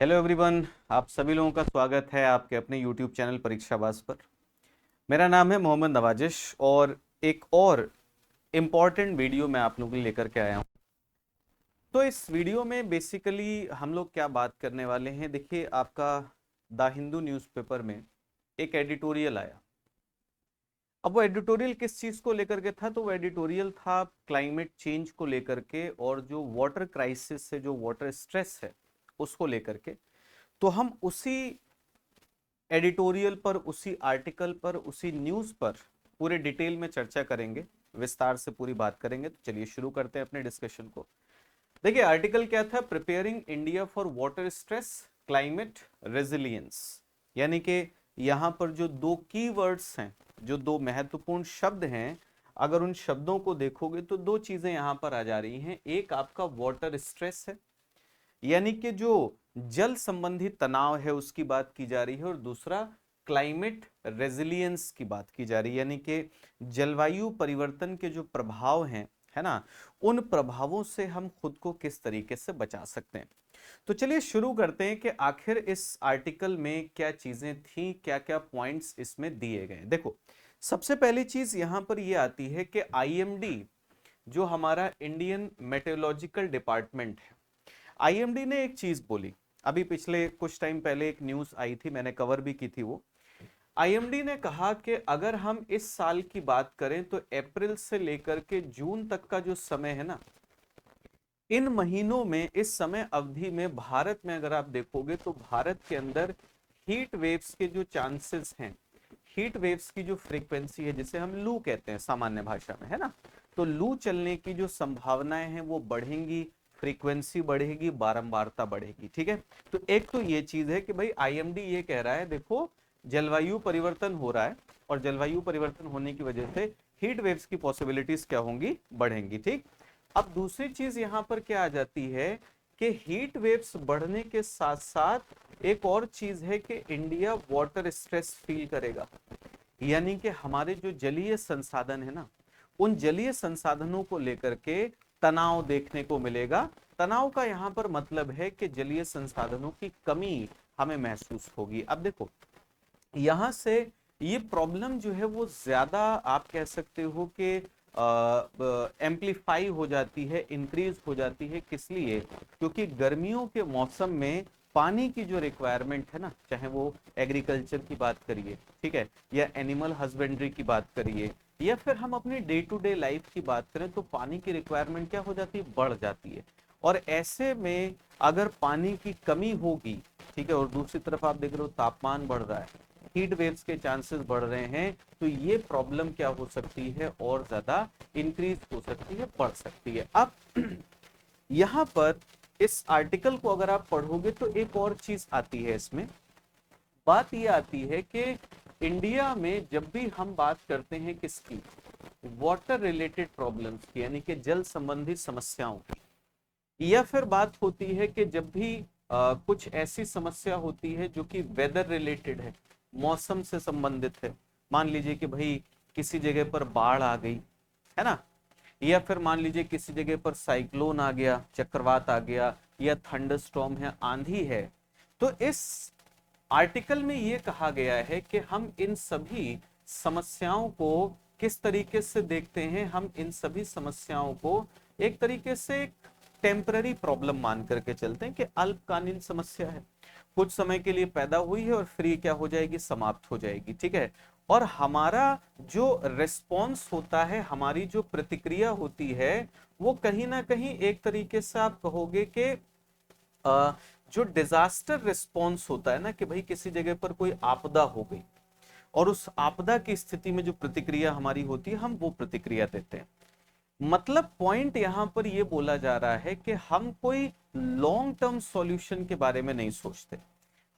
Hello everyone, आप सभी लोगों का स्वागत है आपके अपने यूट्यूब चैनल परीक्षावास पर। मेरा नाम है मोहम्मद नवाजिश और एक और इम्पॉर्टेंट वीडियो मैं आप लोगों के लिए लेकर के आया हूँ। तो इस वीडियो में बेसिकली हम लोग क्या बात करने वाले हैं, देखिए आपका द हिंदू न्यूज़पेपर में एक एडिटोरियल आया। अब वो एडिटोरियल किस चीज़ को लेकर के था, तो वो एडिटोरियल था क्लाइमेट चेंज को लेकर के और जो वाटर क्राइसिस से जो वाटर स्ट्रेस है उसको लेकर के। तो हम उसी एडिटोरियल पर, उसी आर्टिकल पर, उसी न्यूज़ पर पूरे डिटेल में चर्चा करेंगे, विस्तार से पूरी बात करेंगे। तो चलिए शुरू करते हैं अपने डिस्कशन को। देखिए आर्टिकल क्या था, preparing India for water stress climate resilience. यानी कि यहाँ पर जो दो कीवर्ड्स हैं, जो दो महत्वपूर्ण शब्द हैं, अगर उन शब्दों को देखोगे तो दो चीजें यहाँ पर आ जा रही हैं। एक आपका वाटर स्ट्रेस है, यानी कि जो जल संबंधी तनाव है उसकी बात की जा रही है, और दूसरा क्लाइमेट रेजिलियंस की बात की जा रही है, यानी कि जलवायु परिवर्तन के जो प्रभाव हैं, है ना, उन प्रभावों से हम खुद को किस तरीके से बचा सकते हैं। तो चलिए शुरू करते हैं कि आखिर इस आर्टिकल में क्या चीजें थी, क्या क्या पॉइंट्स इसमें दिए गए। देखो, सबसे पहली चीज यहां पर यह आती है कि आईएमडी, जो हमारा इंडियन मेटेरोलॉजिकल डिपार्टमेंट है, आईएमडी ने एक चीज बोली। अभी पिछले कुछ टाइम पहले एक न्यूज आई थी, मैंने कवर भी की थी वो। आईएमडी ने कहा कि अगर हम इस साल की बात करें तो अप्रैल से लेकर के जून तक का जो समय है ना, इन महीनों में, इस समय अवधि में भारत में अगर आप देखोगे तो भारत के अंदर हीट वेव्स के जो चांसेस हैं, हीट वेव्स की जो फ्रीक्वेंसी है, जिसे हम लू कहते हैं सामान्य भाषा में, है ना, तो लू चलने की जो संभावनाएं हैं वो बढ़ेंगी, फ्रीक्वेंसी बढ़ेगी, बारंबारता बढ़ेगी। ठीक है, तो एक तो ये चीज है कि भाई आईएमडी ये कह रहा है, देखो जलवायु परिवर्तन हो रहा है और जलवायु परिवर्तन होने की वजह से हीट वेव्स की पॉसिबिलिटीज क्या होंगी, बढ़ेंगी। ठीक, अब दूसरी चीज यहां पर क्या आ जाती है कि हीट वेव्स बढ़ने के साथ साथ एक और चीज है कि इंडिया वाटर स्ट्रेस फील करेगा। यानी कि हमारे जो जलीय संसाधन है ना, उन जलीय संसाधनों को लेकर के तनाव देखने को मिलेगा। तनाव का यहां पर मतलब है कि जलीय संसाधनों की कमी हमें महसूस होगी। अब देखो, यहां से ये प्रॉब्लम जो है वो ज्यादा आप कह सकते हो कि एम्पलीफाई हो जाती है, इंक्रीज हो जाती है। किस लिए? क्योंकि गर्मियों के मौसम में पानी की जो रिक्वायरमेंट है ना, चाहे वो एग्रीकल्चर की बात करिए, ठीक है, या एनिमल हस्बेंड्री की बात करिए, या फिर हम अपनी डे टू डे लाइफ की बात करें, तो पानी की रिक्वायरमेंट क्या हो जाती है, बढ़ जाती है। और ऐसे में अगर पानी की कमी होगी, ठीक है, और दूसरी तरफ आप देख रहे हो तापमान बढ़ रहा है, हीट वेव्स के चांसेस बढ़ रहे हैं, तो ये प्रॉब्लम क्या हो सकती है, और ज्यादा इंक्रीज हो सकती है, बढ़ सकती है। अब यहां पर इस आर्टिकल को अगर आप पढ़ोगे तो एक और चीज आती है इसमें। बात ये आती है कि इंडिया में जब भी हम बात करते हैं किसकी, वाटर रिलेटेड प्रॉब्लम्स की, यानी कि जल संबंधी समस्याओं की, या फिर बात होती है कि जब भी कुछ ऐसी समस्या होती है जो कि वेदर रिलेटेड है, मौसम से संबंधित है। मान लीजिए कि भाई किसी जगह पर बाढ़ आ गई, है ना, या फिर मान लीजिए किसी जगह पर साइक्लोन आ गया, चक्रवात आ गया, या थंडरस्टॉर्म है, आंधी है। तो इस आर्टिकल में यह कहा गया है कि हम इन सभी समस्याओं को किस तरीके से देखते हैं, हम इन सभी समस्याओं को एक तरीके से टेम्पररी प्रॉब्लम मान करके चलते हैं कि अल्पकालीन समस्या है, कुछ समय के लिए पैदा हुई है और फिर ये क्या हो जाएगी, समाप्त हो जाएगी। ठीक है, और हमारा जो रिस्पॉन्स होता है, हमारी जो प्रतिक्रिया होती है, वो कहीं ना कहीं एक तरीके से आप कहोगे कि जो डिजास्टर रिस्पॉन्स होता है ना, कि भाई किसी जगह पर कोई आपदा हो गई और उस आपदा की स्थिति में जो प्रतिक्रिया हमारी होती है, हम वो प्रतिक्रिया देते हैं। मतलब पॉइंट यहां पर यह बोला जा रहा है कि हम कोई लॉन्ग टर्म सॉल्यूशन के बारे में नहीं सोचते,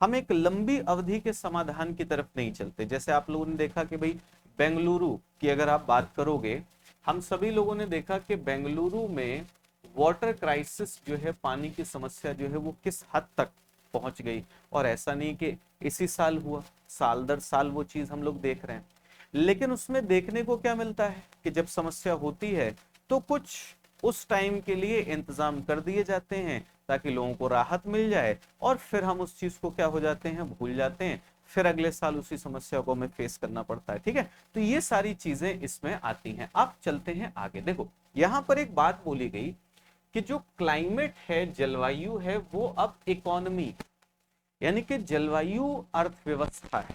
हम एक लंबी अवधि के समाधान की तरफ नहीं चलते। जैसे आप लोगों ने देखा कि भाई बेंगलुरु की अगर आप बात करोगे, हम सभी लोगों ने देखा कि बेंगलुरु में वाटर क्राइसिस जो है, पानी की समस्या जो है, वो किस हद तक पहुंच गई। और ऐसा नहीं कि इसी साल हुआ, साल दर साल वो चीज हम लोग देख रहे हैं। लेकिन उसमें देखने को क्या मिलता है कि जब समस्या होती है तो कुछ उस टाइम के लिए इंतजाम कर दिए जाते हैं, ताकि लोगों को राहत मिल जाए, और फिर हम उस चीज को क्या हो जाते हैं, भूल जाते हैं, फिर अगले साल उसी समस्या को हमें फेस करना पड़ता है। ठीक है, तो ये सारी चीजें इसमें आती हैं। अब चलते हैं आगे। देखो यहां पर एक बात बोली गई कि जो क्लाइमेट है, जलवायु है, वो अब इकोनॉमी, यानी कि जलवायु अर्थव्यवस्था है।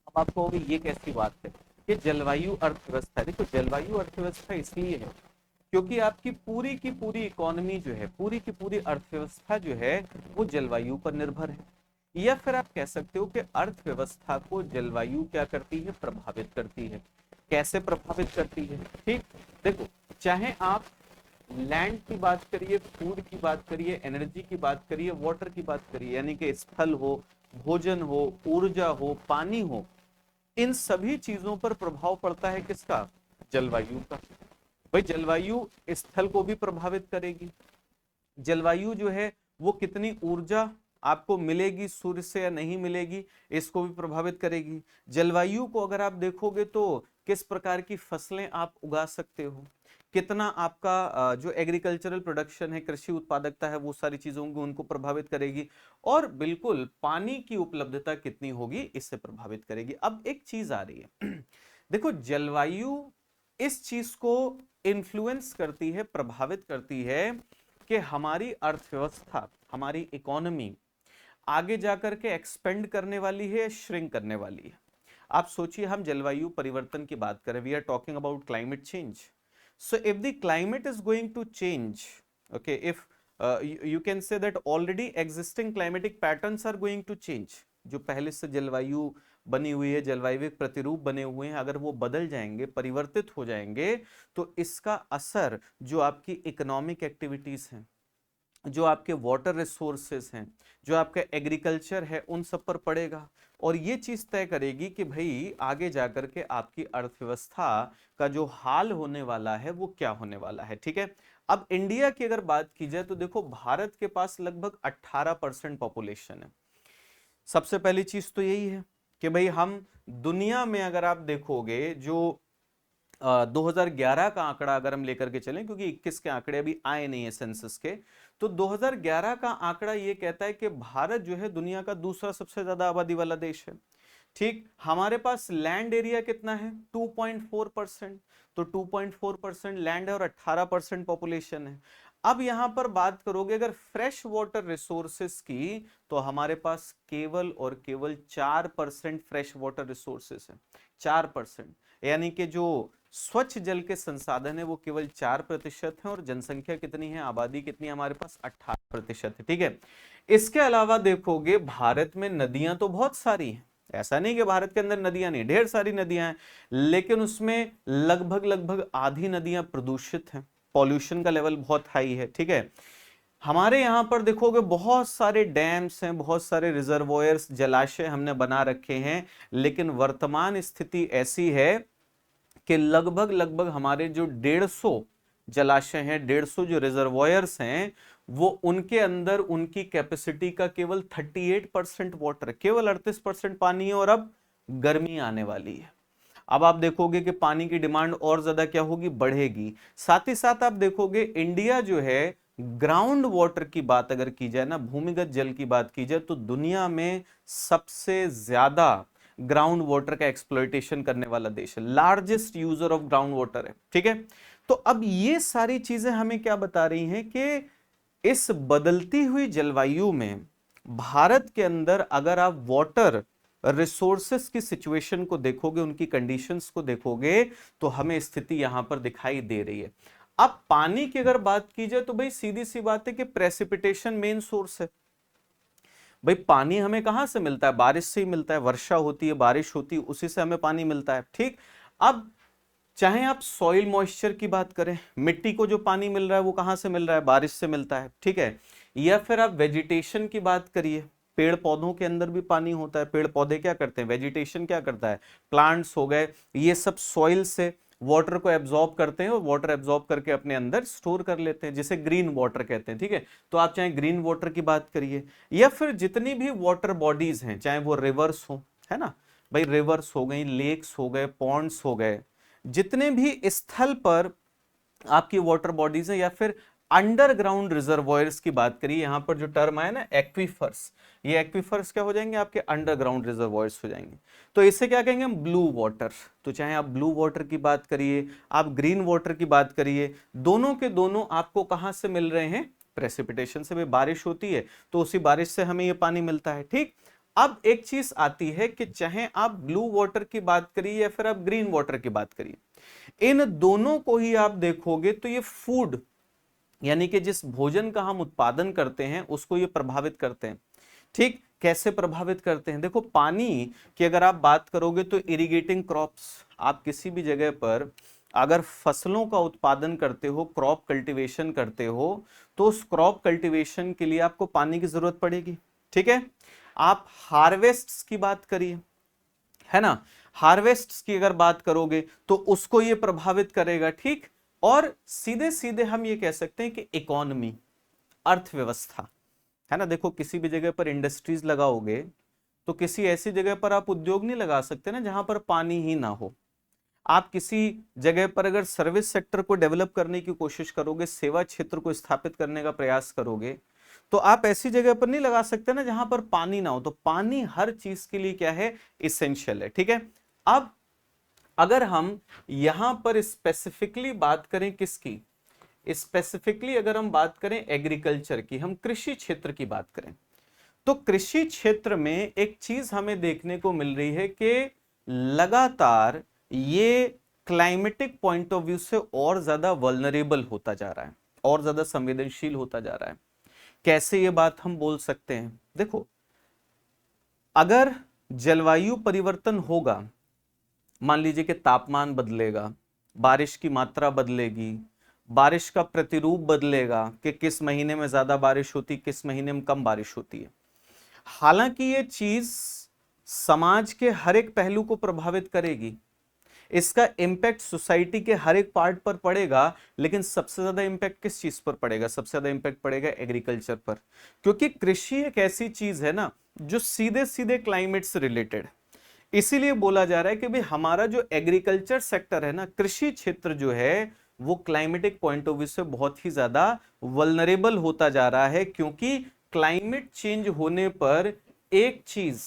अब आप कहोगे ये कैसी बात है कि जलवायु अर्थव्यवस्था? देखो जलवायु अर्थव्यवस्था इसलिए है क्योंकि आपकी पूरी की पूरी इकोनॉमी जो है, पूरी की पूरी अर्थव्यवस्था जो है, वो जलवायु पर निर्भर है। या फिर आप कह सकते हो कि अर्थव्यवस्था को जलवायु क्या करती है, प्रभावित करती है। कैसे प्रभावित करती है? ठीक, देखो चाहे आप लैंड की बात करिए, फूड की बात करिए, एनर्जी की बात करिए, वाटर की बात करिए, यानी कि स्थल हो, भोजन हो, ऊर्जा हो, पानी हो, इन सभी चीजों पर प्रभाव पड़ता है किसका? जलवायु का। भाई जलवायु स्थल को भी प्रभावित करेगी। जलवायु जो है वो कितनी ऊर्जा आपको मिलेगी सूर्य से या नहीं मिलेगी, इसको भी प्रभावित करेगी। जलवायु को अगर आप देखोगे तो किस प्रकार की फसलें आप उगा सकते हो, कितना आपका जो एग्रीकल्चरल प्रोडक्शन है, कृषि उत्पादकता है, वो सारी चीजों को उनको प्रभावित करेगी। और बिल्कुल पानी की उपलब्धता कितनी होगी, इससे प्रभावित करेगी। अब एक चीज आ रही है देखो जलवायु इस चीज को इन्फ्लुएंस करती है, प्रभावित करती है कि हमारी अर्थव्यवस्था, हमारी इकोनॉमी आगे जाकर के एक्सपेंड करने वाली है या श्रिंक करने वाली है। आप सोचिए, हम जलवायु परिवर्तन की बात करें, we are talking about climate change. So if the climate is going to change, okay, if you can say that already existing climatic patterns are going to change, जो पहले से जलवायु बनी हुई है, जलवायु प्रतिरूप बने हुए हैं, अगर वो बदल जाएंगे, परिवर्तित हो जाएंगे, तो इसका असर जो आपकी इकोनॉमिक एक्टिविटीज हैं, जो आपके वाटर रिसोर्सेस हैं, जो आपका एग्रीकल्चर है, उन सब पर पड़ेगा। और ये चीज तय करेगी कि भाई आगे जाकर के आपकी अर्थव्यवस्था का जो हाल होने वाला है वो क्या होने वाला है। ठीक है, अब इंडिया की अगर बात की जाए तो देखो भारत के पास लगभग 18% पॉपुलेशन है। सबसे पहली चीज तो यही है कि भाई हम दुनिया में अगर आप देखोगे जो 2011 का आंकड़ा अगर हम लेकर के चलें, क्योंकि 21 के आंकड़े अभी आए नहीं है सेंसस के, तो 2011 का आंकड़ा ये कहता है कि भारत जो है दुनिया का दूसरा सबसे ज्यादा आबादी वाला देश है। ठीक, हमारे पास लैंड एरिया कितना है? 2.4%। तो 2.4% लैंड है और 18% पॉपुलेशन है। अब यहां पर बात करोगे अगर फ्रेश वाटर रिसोर्सेस की, तो हमारे पास केवल और केवल 4% फ्रेश वाटर रिसोर्सेस है। 4%, यानी कि जो स्वच्छ जल के संसाधन है वो केवल 4% है। और जनसंख्या कितनी है, आबादी कितनी है हमारे पास? 18% है। ठीक है, इसके अलावा देखोगे भारत में नदियां तो बहुत सारी हैं, ऐसा नहीं कि भारत के अंदर नदियां नहीं, ढेर सारी नदियां हैं, लेकिन उसमें लगभग लगभग आधी नदियां प्रदूषित हैं, पॉल्यूशन का लेवल बहुत हाई है। ठीक है, हमारे यहां पर देखोगे बहुत सारे डैम्स हैं, बहुत सारे रिजर्वोयर्स, जलाशय हमने बना रखे हैं, लेकिन वर्तमान स्थिति ऐसी है कि लगभग लगभग हमारे जो 150 जलाशय हैं, 150 जो रिजर्वोयर्स हैं, वो उनके अंदर उनकी कैपेसिटी का केवल 38% वाटर, केवल 38% पानी है। और अब गर्मी आने वाली है, अब आप देखोगे कि पानी की डिमांड और ज्यादा क्या होगी, बढ़ेगी। साथ ही साथ आप देखोगे इंडिया जो है, ग्राउंड वाटर की बात अगर की जाए ना, भूमिगत जल की बात की जाए, तो दुनिया में सबसे ज्यादा ग्राउंड वाटर का एक्सप्लॉयटेशन करने वाला देश है, largest user of ground water है। ठीक है, तो अब ये सारी चीजें हमें क्या बता रही हैं कि इस बदलती हुई जलवायु में भारत के अंदर अगर आप वाटर रिसोर्सेस की सिचुएशन को देखोगे, उनकी कंडीशंस को देखोगे, तो हमें स्थिति यहां पर दिखाई दे रही है। अब पानी की अगर बात की जाए तो भाई सीधी सी बात है कि प्रेसिपिटेशन मेन सोर्स है। भाई पानी हमें कहां से मिलता है? बारिश से ही मिलता है, वर्षा होती है, बारिश होती है, उसी से हमें पानी मिलता है। ठीक, अब चाहे आप सॉइल मॉइस्चर की बात करें, मिट्टी को जो पानी मिल रहा है वो कहां से मिल रहा है? बारिश से मिलता है। ठीक है, या फिर आप वेजिटेशन की बात करिए, पेड़ पौधों के अंदर भी पानी होता है। पेड़ पौधे क्या करते हैं? वेजिटेशन क्या करता है? प्लांट्स हो गए, ये सब सॉइल से वाटर को एब्जॉर्ब करते हैं और वाटर एब्जॉर्ब करके अपने अंदर स्टोर कर लेते हैं, जिसे ग्रीन वाटर कहते हैं। ठीक है, तो आप चाहे ग्रीन वाटर की बात करिए, या फिर जितनी भी वाटर बॉडीज हैं, चाहे वो रिवर्स हो, है ना भाई, रिवर्स हो गई, लेक्स हो गए, पॉन्ड्स हो गए, जितने भी स्थल पर आपकी वाटर बॉडीज है, या फिर अंडरग्राउंड रिजर्वॉयर्स की बात करिए, यहां पर जो टर्म आया ना एक्वीफर्स, ये एक्वीफर्स क्या हो जाएंगे, आपके अंडरग्राउंड रिजर्वॉयर्स हो जाएंगे। तो इसे क्या कहेंगे हम, ब्लू वाटर। तो चाहे आप ब्लू वाटर की बात करिए, आप ग्रीन वाटर की बात करिए, दोनों के दोनों आपको कहां से मिल रहे हैं, प्रेसिपिटेशन से। भी बारिश होती है तो उसी बारिश से हमें ये पानी मिलता है, ठीक। अब एक चीज आती है कि चाहे आप ब्लू वाटर की बात करिए या फिर आप ग्रीन वाटर की बात करिए, इन दोनों को ही आप देखोगे तो ये फूड, यानी कि जिस भोजन का हम उत्पादन करते हैं उसको ये प्रभावित करते हैं, ठीक। कैसे प्रभावित करते हैं, देखो पानी की अगर आप बात करोगे तो इरिगेटिंग क्रॉप्स, आप किसी भी जगह पर अगर फसलों का उत्पादन करते हो, क्रॉप कल्टीवेशन करते हो, तो उस क्रॉप कल्टीवेशन के लिए आपको पानी की जरूरत पड़ेगी, ठीक है। आप हार्वेस्ट की बात करिए, है ना, हार्वेस्ट की अगर बात करोगे तो उसको ये प्रभावित करेगा, ठीक। और सीधे सीधे हम ये कह सकते हैं कि इकोनॉमी, अर्थव्यवस्था, है ना। देखो किसी भी जगह पर इंडस्ट्रीज लगाओगे तो किसी ऐसी जगह पर आप उद्योग नहीं लगा सकते ना जहां पर पानी ही ना हो। आप किसी जगह पर अगर सर्विस सेक्टर को डेवलप करने की कोशिश करोगे, सेवा क्षेत्र को स्थापित करने का प्रयास करोगे, तो आप ऐसी जगह पर नहीं लगा सकते ना जहां पर पानी ना हो। तो पानी हर चीज के लिए क्या है, इसेंशियल है, ठीक है। अब अगर हम यहां पर स्पेसिफिकली बात करें किसकी, स्पेसिफिकली अगर हम बात करें एग्रीकल्चर की, हम कृषि क्षेत्र की बात करें, तो कृषि क्षेत्र में एक चीज हमें देखने को मिल रही है कि लगातार ये क्लाइमेटिक पॉइंट ऑफ व्यू से और ज्यादा वल्नरेबल होता जा रहा है, और ज्यादा संवेदनशील होता जा रहा है। कैसे ये बात हम बोल सकते हैं, देखो अगर जलवायु परिवर्तन होगा, मान लीजिए कि तापमान बदलेगा, बारिश की मात्रा बदलेगी, बारिश का प्रतिरूप बदलेगा कि किस महीने में ज्यादा बारिश होती, किस महीने में कम बारिश होती है। हालांकि ये चीज समाज के हर एक पहलू को प्रभावित करेगी, इसका इंपैक्ट सोसाइटी के हर एक पार्ट पर पड़ेगा, लेकिन सबसे ज्यादा इंपैक्ट किस चीज पर पड़ेगा, सबसे ज्यादा इंपैक्ट पड़ेगा एग्रीकल्चर पर। क्योंकि कृषि एक ऐसी चीज है ना जो सीधे सीधे क्लाइमेट से रिलेटेड, इसीलिए बोला जा रहा है कि भाई हमारा जो एग्रीकल्चर सेक्टर है ना, कृषि क्षेत्र जो है, वो क्लाइमेटिक पॉइंट ऑफ व्यू से बहुत ही ज्यादा वल्नरेबल होता जा रहा है। क्योंकि क्लाइमेट चेंज होने पर एक चीज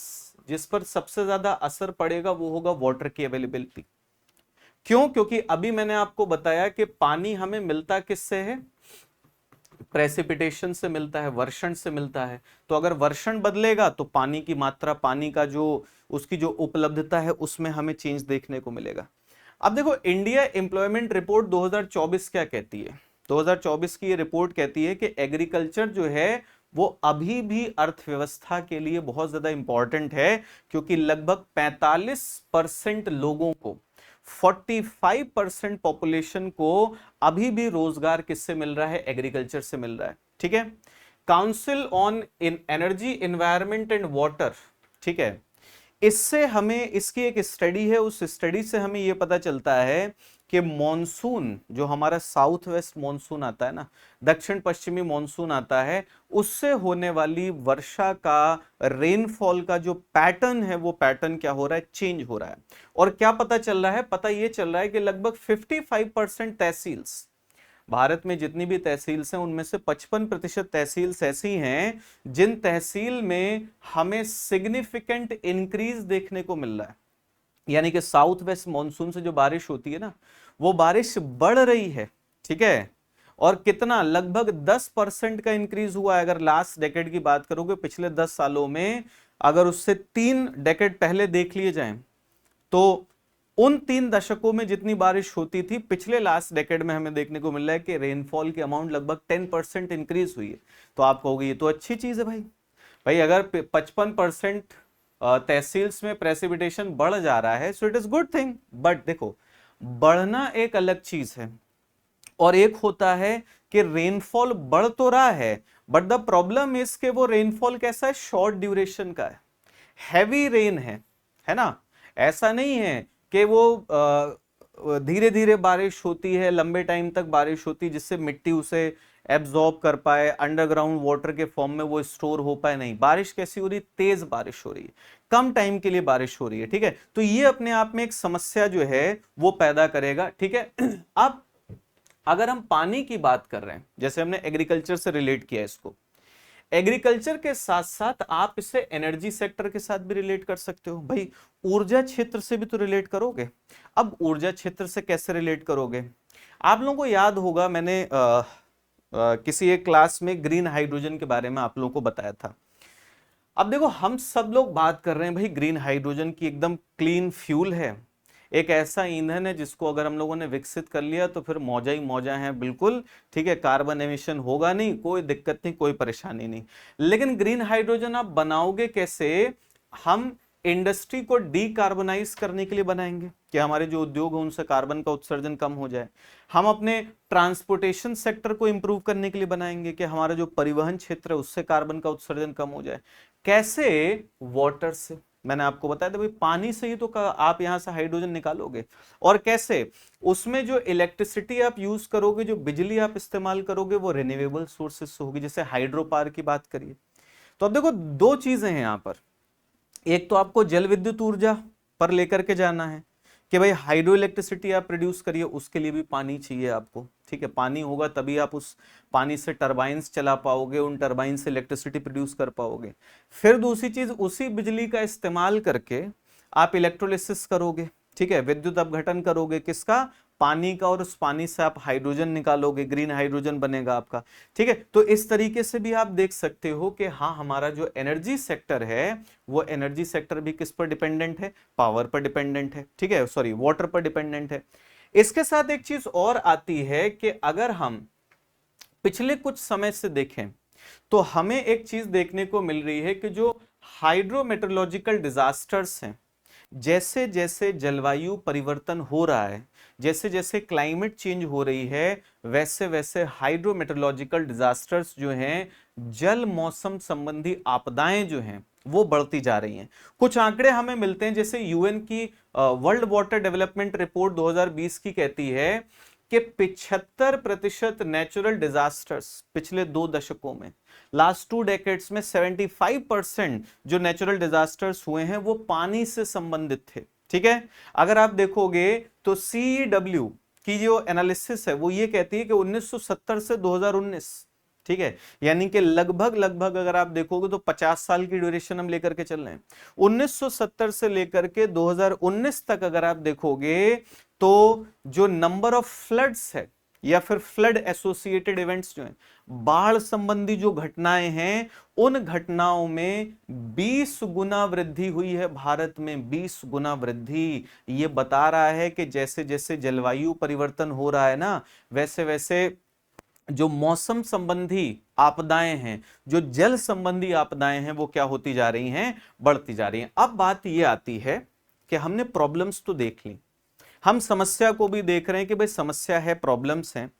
जिस पर सबसे ज्यादा असर पड़ेगा वो होगा वाटर की अवेलेबिलिटी। क्यों, क्योंकि अभी मैंने आपको बताया कि पानी हमें मिलता किससे है, प्रेसिपिटेशन से मिलता है, वर्षण से मिलता है। तो अगर वर्षण बदलेगा तो पानी की मात्रा, पानी का जो उसकी जो उपलब्धता है उसमें हमें चेंज देखने को मिलेगा। अब देखो इंडिया एम्प्लॉयमेंट रिपोर्ट 2024 क्या कहती है, 2024 की ये रिपोर्ट कहती है कि एग्रीकल्चर जो है वो अभी भी अर्थव्यवस्था के लिए बहुत ज्यादा इंपॉर्टेंट है। क्योंकि लगभग 45% लोगों को, 45% पॉपुलेशन को अभी भी रोजगार किससे मिल रहा है, एग्रीकल्चर से मिल रहा है, ठीक है। Council on in energy environment and water, ठीक है, इससे हमें, इसकी एक स्टडी है, उस स्टडी से हमें यह पता चलता है कि मॉनसून जो हमारा साउथ वेस्ट मॉनसून आता है ना, दक्षिण पश्चिमी मॉनसून आता है, उससे होने वाली वर्षा का, रेनफॉल का जो पैटर्न है, वो पैटर्न क्या हो रहा है, चेंज हो रहा है। और क्या पता चल रहा है, पता यह चल रहा है कि लगभग 55% तहसील्स, भारत में जितनी भी तहसील्स हैं उनमें से 55% तहसील्स ऐसी हैं जिन तहसील में हमें सिग्निफिकेंट इंक्रीज देखने को मिल रहा है। यानी कि साउथ वेस्ट मॉनसून से जो बारिश होती है ना, वो बारिश बढ़ रही है, ठीक है। और कितना, लगभग 10% का इंक्रीज हुआ है। अगर लास्ट डेकेड की बात करोगे, पिछले 10 सालों में, अगर उससे 3 डेकेड पहले देख लिए जाएं, तो उन 3 दशकों में जितनी बारिश होती थी, पिछले लास्ट डेकेड में हमें देखने को मिल रहा है कि रेनफॉल की अमाउंट लगभग 10% इंक्रीज हुई है। तो आप कहोगे ये तो अच्छी चीज है भाई। भाई अगर 55% तहसील्स में प्रेसिपिटेशन बढ़ जा रहा है, so it is good thing. But देखो, बढ़ना एक अलग चीज है, और एक होता है कि रेनफॉल बढ़ तो रहा है, बट द प्रॉब्लम इज के वो रेनफॉल कैसा है, शॉर्ट ड्यूरेशन का है, हैवी रेन है ना। ऐसा नहीं है कि वो धीरे धीरे बारिश होती है, लंबे टाइम तक बारिश होती है जिससे मिट्टी उसे एब्जॉर्ब कर पाए, अंडरग्राउंड वाटर के फॉर्म में वो स्टोर हो पाए। नहीं, बारिश कैसी हो रही है, तेज बारिश हो रही है, कम टाइम के लिए बारिश हो रही है, ठीक है। तो ये अपने आप में एक समस्या जो है वो पैदा करेगा, ठीक है। अब अगर हम पानी की बात कर रहे हैं, जैसे हमने एग्रीकल्चर से रिलेट किया इसको, एग्रीकल्चर के साथ साथ आप इसे एनर्जी सेक्टर के साथ भी रिलेट कर सकते हो। भाई ऊर्जा क्षेत्र से भी तो रिलेट करोगे। अब ऊर्जा क्षेत्र से कैसे रिलेट करोगे? आप लोगों को याद होगा, मैंने किसी एक क्लास में ग्रीन हाइड्रोजन के बारे में आप लोगों को बताया था। अब देखो हम सब लोग बात कर रहे हैं भाई ग्रीन हाइड्रोजन की, एकदम क्लीन फ्यूल है, एक ऐसा ईंधन है जिसको अगर हम लोगों ने विकसित कर लिया तो फिर मौजा ही मौजा है, बिल्कुल ठीक है, कार्बन एमिशन होगा नहीं, कोई दिक्कत नहीं, कोई परेशानी नहीं। लेकिन ग्रीन हाइड्रोजन आप बनाओगे कैसे? हम इंडस्ट्री को डीकार्बोनाइज करने के लिए बनाएंगे कि हमारे जो उद्योग है उनसे कार्बन का उत्सर्जन कम हो जाए। हम अपने ट्रांसपोर्टेशन सेक्टर को इंप्रूव करने के लिए बनाएंगे कि हमारा जो परिवहन क्षेत्र है उससे कार्बन का उत्सर्जन कम हो जाए। कैसे? वाटर से। मैंने आपको बताया था भाई पानी से ही तो आप यहां से हाइड्रोजन निकालोगे। और कैसे? उसमें जो इलेक्ट्रिसिटी आप यूज करोगे, जो बिजली आप इस्तेमाल करोगे, वो रिन्यूएबल सोर्सेस से होगी, जैसे हाइड्रो पावर की बात करिए। तो अब देखो दो चीजें हैं यहां पर, एक तो आपको जल विद्युत ऊर्जा पर लेकर के जाना है कि भाई हाइड्रो इलेक्ट्रिसिटी आप प्रोड्यूस करिए, उसके लिए भी पानी चाहिए आपको, ठीक है, पानी होगा तभी आप उस पानी से टरबाइंस चला पाओगे, उन टरबाइन से इलेक्ट्रिसिटी प्रोड्यूस कर पाओगे। फिर दूसरी चीज, उसी बिजली का इस्तेमाल करके आप इलेक्ट्रोलिसिस करोगे, ठीक है, विद्युत अपघटन करोगे, किसका? पानी का, और उस पानी से आप हाइड्रोजन निकालोगे, ग्रीन हाइड्रोजन बनेगा आपका, ठीक है। तो इस तरीके से भी आप देख सकते हो कि हाँ हमारा जो एनर्जी सेक्टर है वो एनर्जी सेक्टर भी किस पर डिपेंडेंट है? पावर पर डिपेंडेंट है, ठीक है, सॉरी वाटर पर डिपेंडेंट है। इसके साथ एक चीज और आती है कि अगर हम पिछले कुछ समय से देखें तो हमें एक चीज देखने को मिल रही है कि जो हाइड्रोमेट्रोलॉजिकल डिजास्टर्स हैं, जैसे जैसे जलवायु परिवर्तन हो रहा है, जैसे जैसे क्लाइमेट चेंज हो रही है, वैसे वैसे हाइड्रोमेट्रोलॉजिकल डिजास्टर्स जो हैं, जल मौसम संबंधी आपदाएं जो हैं वो बढ़ती जा रही हैं। कुछ आंकड़े हमें मिलते हैं, जैसे यूएन की वर्ल्ड वाटर डेवलपमेंट रिपोर्ट 2020 की कहती है कि 75% नेचुरल डिजास्टर्स पिछले 2 दशकों में, लास्ट 2 डेकेड्स में 75% जो नेचुरल डिजास्टर्स हुए हैं वो पानी से संबंधित थे, ठीक है। अगर आप देखोगे तो CEW की जो एनालिसिस है वो ये कहती है कि 1970 से 2019, ठीक है, यानी कि लगभग अगर आप देखोगे तो 50 साल की ड्यूरेशन हम लेकर के चल रहे हैं। 1970 से लेकर के 2019 तक अगर आप देखोगे तो जो नंबर ऑफ फ्लड्स है या फिर फ्लड एसोसिएटेड इवेंट्स जो हैं, बाढ़ संबंधी जो घटनाएं हैं, उन घटनाओं में 20 गुना वृद्धि हुई है भारत में, 20 गुना वृद्धि। ये बता रहा है कि जैसे जैसे जलवायु परिवर्तन हो रहा है ना, वैसे वैसे जो मौसम संबंधी आपदाएं हैं, जो जल संबंधी आपदाएं हैं, वो क्या होती जा रही हैं? बढ़ती जा रही हैं। अब बात ये आती है कि हमने प्रॉब्लम्स तो देख ली, हम समस्या को भी देख रहे हैं कि भाई समस्या है, प्रॉब्लम्स हैं।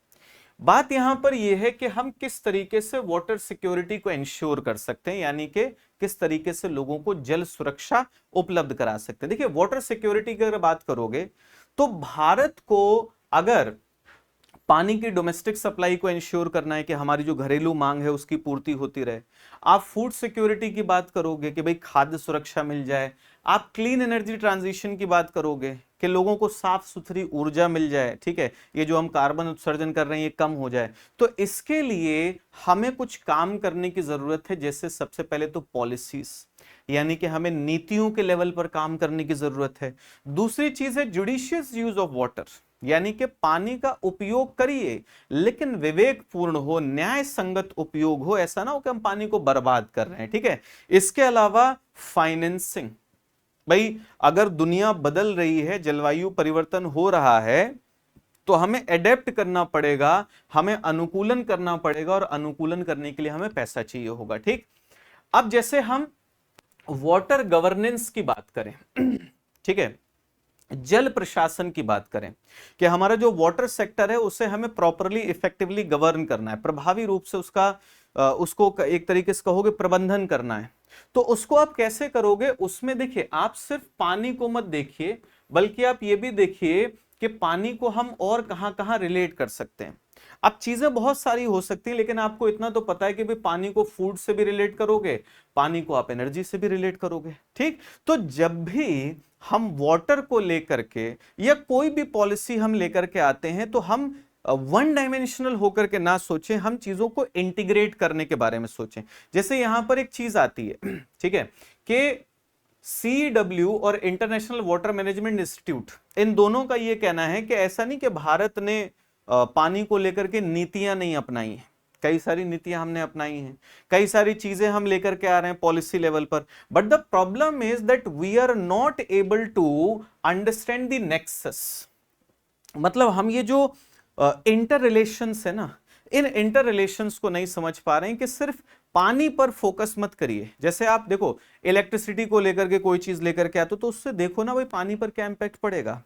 बात यहां पर यह है कि हम किस तरीके से वाटर सिक्योरिटी को इंश्योर कर सकते हैं, यानी कि किस तरीके से लोगों को जल सुरक्षा उपलब्ध करा सकते हैं। देखिए वाटर सिक्योरिटी की अगर बात करोगे तो भारत को अगर पानी की डोमेस्टिक सप्लाई को इंश्योर करना है कि हमारी जो घरेलू मांग है उसकी पूर्ति होती रहे, आप फूड सिक्योरिटी की बात करोगे कि भाई खाद्य सुरक्षा मिल जाए, आप क्लीन एनर्जी ट्रांजिशन की बात करोगे कि लोगों को साफ सुथरी ऊर्जा मिल जाए, ठीक है, ये जो हम कार्बन उत्सर्जन कर रहे हैं ये कम हो जाए, तो इसके लिए हमें कुछ काम करने की जरूरत है। जैसे सबसे पहले तो पॉलिसीज, यानी कि हमें नीतियों के लेवल पर काम करने की जरूरत है। दूसरी चीज है जुडिशियस यूज ऑफ वाटर, यानी कि पानी का उपयोग करिए लेकिन विवेकपूर्ण हो, न्याय संगत उपयोग हो, ऐसा ना हो कि हम पानी को बर्बाद कर रहे हैं, ठीक है। इसके अलावा फाइनेंसिंग, भाई अगर दुनिया बदल रही है, जलवायु परिवर्तन हो रहा है, तो हमें एडेप्ट करना पड़ेगा, हमें अनुकूलन करना पड़ेगा, और अनुकूलन करने के लिए हमें पैसा चाहिए होगा, ठीक। अब जैसे हम वाटर गवर्नेंस की बात करें, ठीक है, जल प्रशासन की बात करें कि हमारा जो वाटर सेक्टर है उसे हमें प्रॉपरली इफेक्टिवली गवर्न करना है, प्रभावी रूप से उसको एक तरीके से कहोगे प्रबंधन करना है। तो उसको आप कैसे करोगे? उसमें देखिए आप सिर्फ पानी को मत देखिए, बल्कि आप ये भी देखिए कि पानी को हम और कहां कहां रिलेट कर सकते हैं। अब चीजें बहुत सारी हो सकती हैं, लेकिन आपको इतना तो पता है कि भाई पानी को फूड से भी रिलेट करोगे, पानी को आप एनर्जी से भी रिलेट करोगे, ठीक। तो जब भी हम वाटर को लेकर के या कोई भी पॉलिसी हम लेकर के आते हैं तो हम वन डायमेंशनल होकर के ना सोचें, हम चीजों को इंटीग्रेट करने के बारे में सोचें। जैसे यहां पर एक चीज आती है ठीक है कि CW और इंटरनेशनल वाटर मैनेजमेंट इंस्टीट्यूट, इन दोनों का ये कहना है कि ऐसा नहीं कि भारत ने पानी को लेकर के नीतियां नहीं अपनाई हैं, कई सारी नीतियां हमने अपनाई हैं, कई सारी चीजें हम लेकर के आ रहे हैं पॉलिसी लेवल पर, but the problem is that we are not able to understand the nexus. मतलब हम ये जो इंटर रिलेशंस है ना, इन इंटर रिलेशंस को नहीं समझ पा रहे हैं कि सिर्फ पानी पर फोकस मत करिए। जैसे आप देखो इलेक्ट्रिसिटी को लेकर के कोई चीज लेकर के आते हो तो उससे देखो ना भाई पानी पर क्या इंपैक्ट पड़ेगा।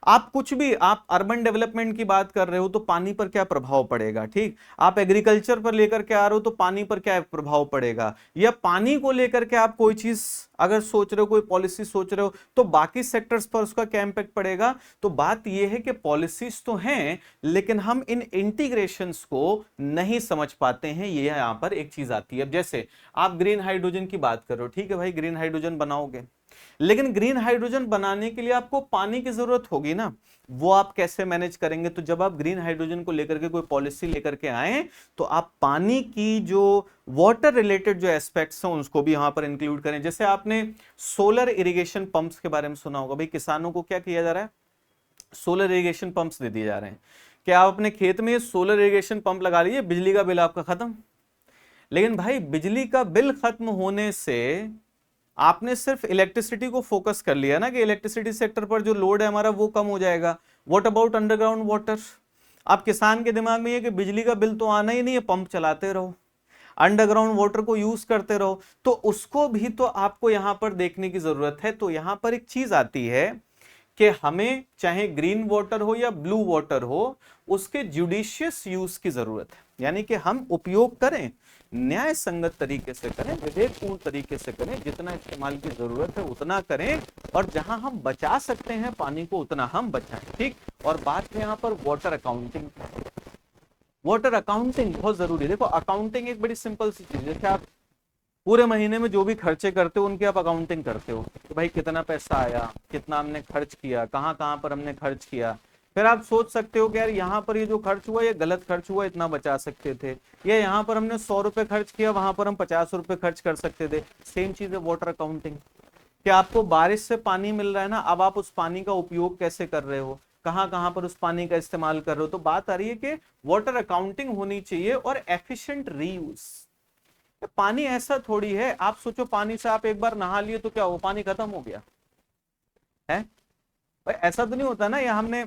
आप कुछ भी, आप अर्बन डेवलपमेंट की बात कर रहे हो तो पानी पर क्या प्रभाव पड़ेगा, ठीक। आप एग्रीकल्चर पर लेकर के आ रहे हो तो पानी पर क्या प्रभाव पड़ेगा, या पानी को लेकर के आप कोई चीज अगर सोच रहे हो, कोई पॉलिसी सोच रहे हो तो बाकी सेक्टर्स पर उसका क्या इंपैक्ट पड़ेगा। तो बात यह है कि पॉलिसीज तो हैं लेकिन हम इन इंटीग्रेशंस को नहीं समझ पाते हैं। ये यहां पर एक चीज आती है। अब जैसे आप ग्रीन हाइड्रोजन की बात कर रहे हो, ठीक है भाई, ग्रीन हाइड्रोजन बनाओगे, लेकिन ग्रीन हाइड्रोजन बनाने के लिए आपको पानी की जरूरत होगी ना, वो आप कैसे मैनेज करेंगे। तो जब आप ग्रीन हाइड्रोजन को लेकर के कोई पॉलिसी लेकर के आए तो आप पानी की जो वाटर रिलेटेड जो एस्पेक्ट्स हैं उसको भी यहां पर इंक्लूड करें। जैसे आपने सोलर इरिगेशन पंप्स के बारे में सुना होगा, भाई किसानों को क्या किया जा रहा है, सोलर इरिगेशन पंप्स दे दिए जा रहे हैं कि आप अपने खेत में सोलर इरिगेशन पंप लगा लीजिए, बिजली का बिल आपका खत्म। लेकिन भाई बिजली का बिल खत्म होने से आपने सिर्फ इलेक्ट्रिसिटी को फोकस कर लिया ना कि इलेक्ट्रिसिटी सेक्टर पर जो लोड है हमारा वो कम हो जाएगा। What about underground water. आप किसान के दिमाग में ये कि बिजली का बिल तो आना ही नहीं है, पंप चलाते रहो, अंडरग्राउंड वाटर को यूज करते रहो, तो उसको भी तो आपको यहां पर देखने की जरूरत है। तो यहां पर एक चीज आती है कि हमें चाहे ग्रीन वाटर हो या ब्लू वाटर हो, उसके जुडिशियस यूज की जरूरत है, यानी कि हम उपयोग करें, न्याय संगत तरीके से करें, विवेकपूर्ण तरीके से करें, जितना इस्तेमाल की जरूरत है उतना करें, और जहां हम बचा सकते हैं पानी को उतना हम बचाएं, ठीक। और बात है यहां पर वाटर अकाउंटिंग। वाटर अकाउंटिंग बहुत जरूरी है। देखो अकाउंटिंग एक बड़ी सिंपल सी चीज है। जैसे आप पूरे महीने में जो भी खर्चे करते हो उनकी आप अकाउंटिंग करते हो कि भाई कितना पैसा आया, कितना हमने खर्च किया, कहाँ कहाँ पर हमने खर्च किया। फिर आप सोच सकते हो कि यार यहाँ पर ये जो खर्च हुआ ये गलत खर्च हुआ, इतना बचा सकते थे, या यहाँ पर हमने 100 रुपए खर्च किया, वहां पर हम 50 रुपए खर्च कर सकते थे। सेम चीज है वाटर अकाउंटिंग, कि आपको बारिश से पानी मिल रहा है ना, अब आप उस पानी का उपयोग कैसे कर रहे हो, कहां कहां पर उस पानी का इस्तेमाल कर रहे हो। तो बात आ रही है कि वाटर अकाउंटिंग होनी चाहिए और एफिशिएंट रीयूज। पानी ऐसा थोड़ी है, आप सोचो पानी से आप एक बार नहा लिए तो क्या वो पानी खत्म हो गया है भाई, ऐसा तो नहीं होता ना। या हमने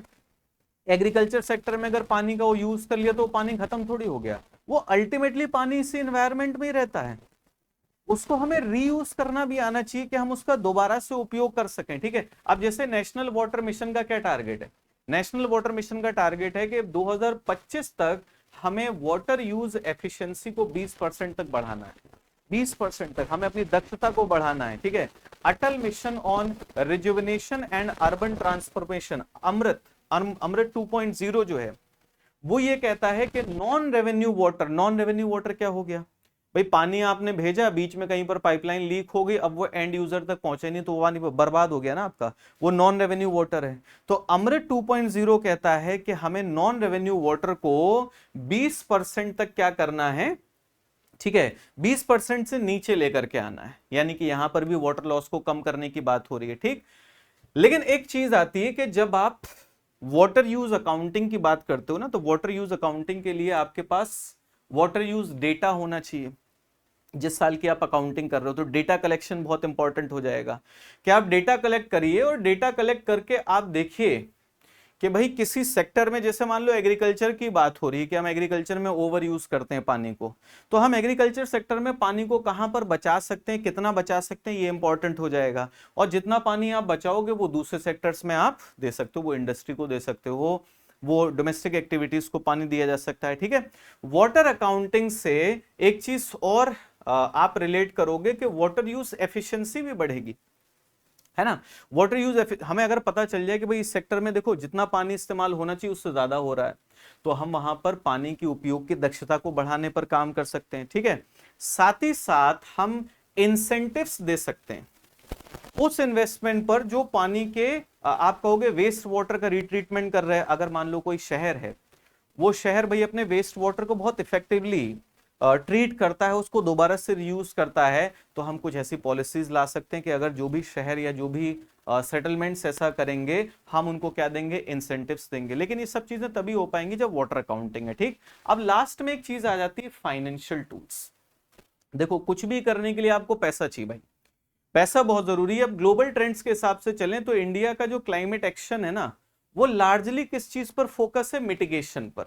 एग्रीकल्चर सेक्टर में अगर पानी का वो यूज कर लिया तो वो पानी खत्म थोड़ी हो गया, वो अल्टीमेटली पानी इसी एनवायरमेंट में ही रहता है। उसको हमें रीयूज करना भी आना चाहिए कि हम उसका दोबारा से उपयोग कर सकें, ठीक है। अब जैसे नेशनल वाटर मिशन का क्या टारगेट है, नेशनल वाटर मिशन का टारगेट है कि 2025 तक हमें वाटर यूज एफिशिएंसी को 20% तक बढ़ाना है, 20% तक हमें अपनी दक्षता को बढ़ाना है, ठीक है। Atal mission on rejuvenation and urban transformation, Amrut 2.0 जो है वो ये कहता है कि नॉन रेवेन्यू वाटर क्या हो गया भाई, पानी आपने भेजा, बीच में कहीं पर पाइपलाइन लीक हो गई, अब वो एंड यूजर तक पहुंचे नहीं तो वो पानी बर्बाद हो गया ना आपका, वो नॉन रेवेन्यू वाटर है। तो अमृत 2.0 कहता है कि हमें नॉन रेवेन्यू वाटर को 20% तक क्या करना है, ठीक है, 20% से नीचे लेकर के आना है, यानी कि यहां पर भी वाटर लॉस को कम करने की बात हो रही है, ठीक। लेकिन एक चीज आती है कि जब आप वाटर यूज अकाउंटिंग की बात करते हो ना, तो वाटर यूज अकाउंटिंग के लिए आपके पास वाटर यूज डेटा होना चाहिए। जिस साल की आप अकाउंटिंग कर रहे हो तो डेटा कलेक्शन बहुत इंपॉर्टेंट हो जाएगा कि आप डेटा कलेक्ट करिए, और डेटा कलेक्ट करके आप देखिए कि भाई किसी सेक्टर में, जैसे मान लो एग्रीकल्चर की बात हो रही है कि हम एग्रीकल्चर में ओवर यूज करते हैं पानी को, तो हम एग्रीकल्चर सेक्टर में पानी को कहां पर बचा सकते हैं, कितना बचा सकते हैं, ये इंपॉर्टेंट हो जाएगा। और जितना पानी आप बचाओगे वो दूसरे सेक्टर्स में आप दे सकते हो, वो इंडस्ट्री को दे सकते हो, वो डोमेस्टिक एक्टिविटीज को पानी दिया जा सकता है, ठीक है। वाटर अकाउंटिंग से एक चीज और आप रिलेट करोगे कि वाटर यूज एफिशिएंसी भी बढ़ेगी, है ना। वाटर यूज हमें अगर पता चल जाए कि भाई इस सेक्टर में देखो जितना पानी इस्तेमाल होना चाहिए उससे ज्यादा हो रहा है, तो हम वहां पर पानी की उपयोग की दक्षता को बढ़ाने पर काम कर सकते हैं, ठीक है। साथ ही साथ हम इंसेंटिव्स दे सकते हैं। उस इन्वेस्टमेंट पर जो पानी के आप कहोगे वेस्ट वाटर का रिट्रीटमेंट कर रहे हैं। अगर मान लो कोई शहर है, वो शहर भाई अपने वेस्ट वाटर को बहुत इफेक्टिवली ट्रीट करता है, उसको दोबारा से रीयूज करता है, तो हम कुछ ऐसी पॉलिसीज ला सकते हैं कि अगर जो भी शहर या जो भी सेटलमेंट्स ऐसा करेंगे, हम उनको क्या देंगे, इंसेंटिव्स देंगे। लेकिन ये सब चीजें तभी हो पाएंगी जब वाटर अकाउंटिंग है। ठीक, अब लास्ट में एक चीज आ जाती है, फाइनेंशियल टूल्स। देखो कुछ भी करने के लिए आपको पैसा चाहिए भाई, पैसा बहुत जरूरी है। अब ग्लोबल ट्रेंड्स के हिसाब से चलें तो इंडिया का जो क्लाइमेट एक्शन है ना, वो लार्जली किस चीज पर फोकस है, मिटिगेशन पर,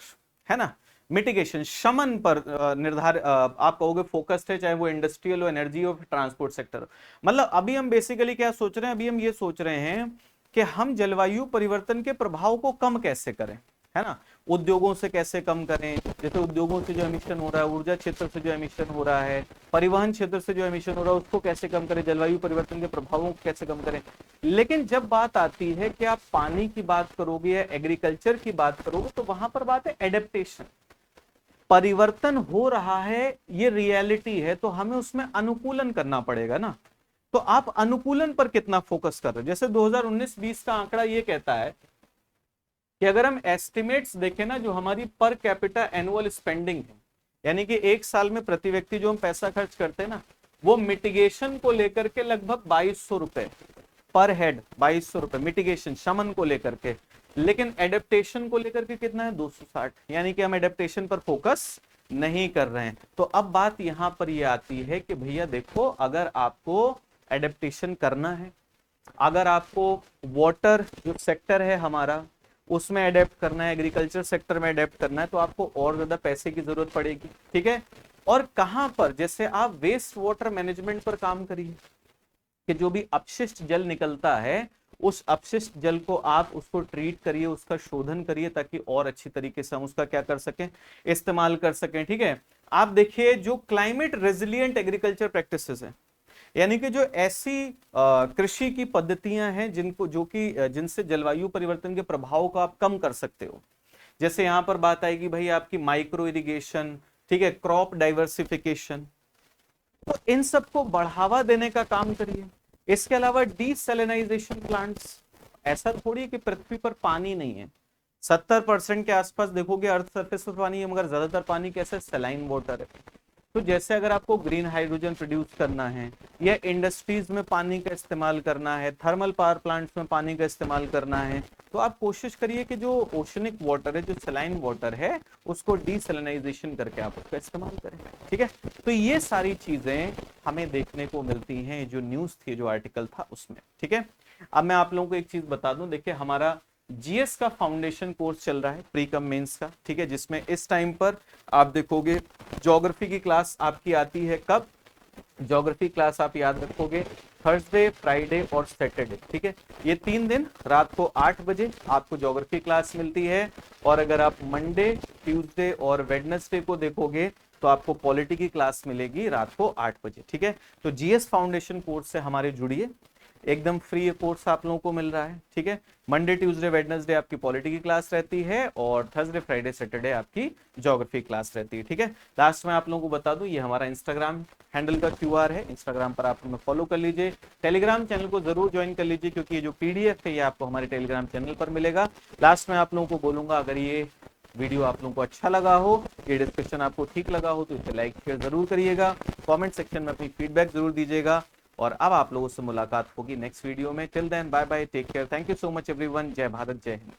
है ना। मिटिगेशन, शमन पर निर्धारित आप कहोगे फोकस्ड है, चाहे वो इंडस्ट्रियल हो, एनर्जी हो, ट्रांसपोर्ट सेक्टर। मतलब अभी हम बेसिकली क्या सोच रहे हैं, अभी हम ये सोच रहे हैं कि हम जलवायु परिवर्तन के प्रभाव को कम कैसे करें, है ना। उद्योगों से कैसे कम करें, जैसे उद्योगों से जो एमिशन हो रहा है, ऊर्जा क्षेत्र से जो एमिशन हो रहा है, परिवहन क्षेत्र से जो एमिशन हो रहा है, उसको कैसे कम करें, जलवायु परिवर्तन के प्रभावों को कैसे कम करें। लेकिन जब बात आती है कि आप पानी की बात करोगे या एग्रीकल्चर की बात करोगे, तो वहां पर बात है एडेप्टेशन। परिवर्तन हो रहा है, ये रियलिटी है, तो हमें उसमें अनुकूलन करना पड़ेगा ना। तो आप अनुकूलन पर कितना फोकस कर रहे हो। जैसे 2019-20 का आंकड़ा ये कहता है कि अगर हम एस्टिमेट्स देखें ना, जो हमारी पर कैपिटा एनुअल स्पेंडिंग है, यानी कि एक साल में प्रति व्यक्ति जो हम पैसा खर्च करते हैं ना, वो मिटिगेशन को लेकर के लगभग 2200 रुपए पर हेड, 2200 रुपए मिटिगेशन, शमन को लेकर के। लेकिन एडेप्टेशन को लेकर के कितना है, 260, यानी कि हम एडेप्टेशन पर फोकस नहीं कर रहे हैं। तो अब बात यहां पर ये आती है कि भैया देखो, अगर आपको एडेप्टेशन करना है, अगर आपको वाटर जो सेक्टर है हमारा, उसमें अडेप्ट करना है, एग्रीकल्चर सेक्टर में अडेप्ट करना है, तो आपको और ज्यादा पैसे की जरूरत पड़ेगी। ठीक है, और कहां पर, जैसे आप वेस्ट वाटर मैनेजमेंट पर काम करिए, कि जो भी अपशिष्ट जल निकलता है, उस अपशिष्ट जल को आप उसको ट्रीट करिए, उसका शोधन करिए, ताकि और अच्छी तरीके से हम उसका क्या कर सकें, इस्तेमाल कर सकें। ठीक है, आप देखिए जो क्लाइमेट रेजिलिएंट एग्रीकल्चर प्रैक्टिसेस है, यानी कि जो ऐसी कृषि की पद्धतियां हैं जिनको जो कि जिनसे जलवायु परिवर्तन के प्रभाव को आप कम कर सकते हो। जैसे यहां पर बात आएगी भाई आपकी माइक्रो इरिगेशन, ठीक है, क्रॉप डाइवर्सिफिकेशन, तो इन सबको बढ़ावा देने का काम करिए। इसके अलावा डीसैलिनाइजेशन प्लांट्स, ऐसा थोड़ी है कि पृथ्वी पर पानी नहीं है, 70% के आसपास देखोगे अर्थ सरफेस पर पानी है, मगर ज्यादातर पानी कैसे, सलाइन वाटर है। तो जैसे अगर आपको ग्रीन हाइड्रोजन प्रोड्यूस करना है, या इंडस्ट्रीज में पानी का इस्तेमाल करना है, थर्मल पावर प्लांट्स में पानी का इस्तेमाल करना है, तो आप कोशिश करिए कि जो ओशनिक वाटर है, जो सलाइन वाटर है, उसको डीसैलिनाइजेशन करके आप उसका इस्तेमाल करें। ठीक है, तो ये सारी चीजें हमें देखने को मिलती हैं जो न्यूज थी, जो आर्टिकल था उसमें। ठीक है, अब मैं आप लोगों को एक चीज बता दूं, देखिए हमारा जीएस का फाउंडेशन कोर्स चल रहा है, प्री कम मेंस का। ठीक है, जिसमें इस टाइम पर आप देखोगे ज्योग्राफी की क्लास आपकी आती है कब, ज्योग्राफी क्लास आप याद रखोगे थर्सडे, फ्राइडे और सैटरडे। ठीक है, ये 3 दिन रात को 8 बजे आपको ज्योग्राफी क्लास मिलती है। और अगर आप मंडे, ट्यूसडे और वेडनेसडे को देखोगे तो आपको पॉलिटी की क्लास मिलेगी रात को 8 बजे। ठीक है, तो जीएस फाउंडेशन कोर्स से हमारे जुड़िए, एकदम फ्री कोर्स आप लोगों को मिल रहा है। ठीक है, मंडे, ट्यूसडे, वेडनेसडे आपकी पॉलिटी की क्लास रहती है, और थर्सडे, फ्राइडे, सैटरडे आपकी ज्योग्राफी क्लास रहती है। ठीक है, लास्ट में आप लोगों को बता दूं, ये हमारा इंस्टाग्राम हैंडल का क्यूआर है, इंस्टाग्राम पर आप हमें फॉलो कर लीजिए। टेलीग्राम चैनल को जरूर ज्वाइन कर लीजिए, क्योंकि ये जो पीडीएफ है ये आपको हमारे टेलीग्राम चैनल पर मिलेगा। लास्ट में आप लोगों को बोलूंगा, अगर ये वीडियो आप लोगों को अच्छा लगा हो, ये डिस्कशन आपको ठीक लगा हो, तो इसे लाइक शेयर जरूर करिएगा, कमेंट सेक्शन में अपनी फीडबैक जरूर दीजिएगा। और अब आप लोगों से मुलाकात होगी नेक्स्ट वीडियो में। Till then bye bye, take care, thank you so much everyone, जय भारत, जय हिंद।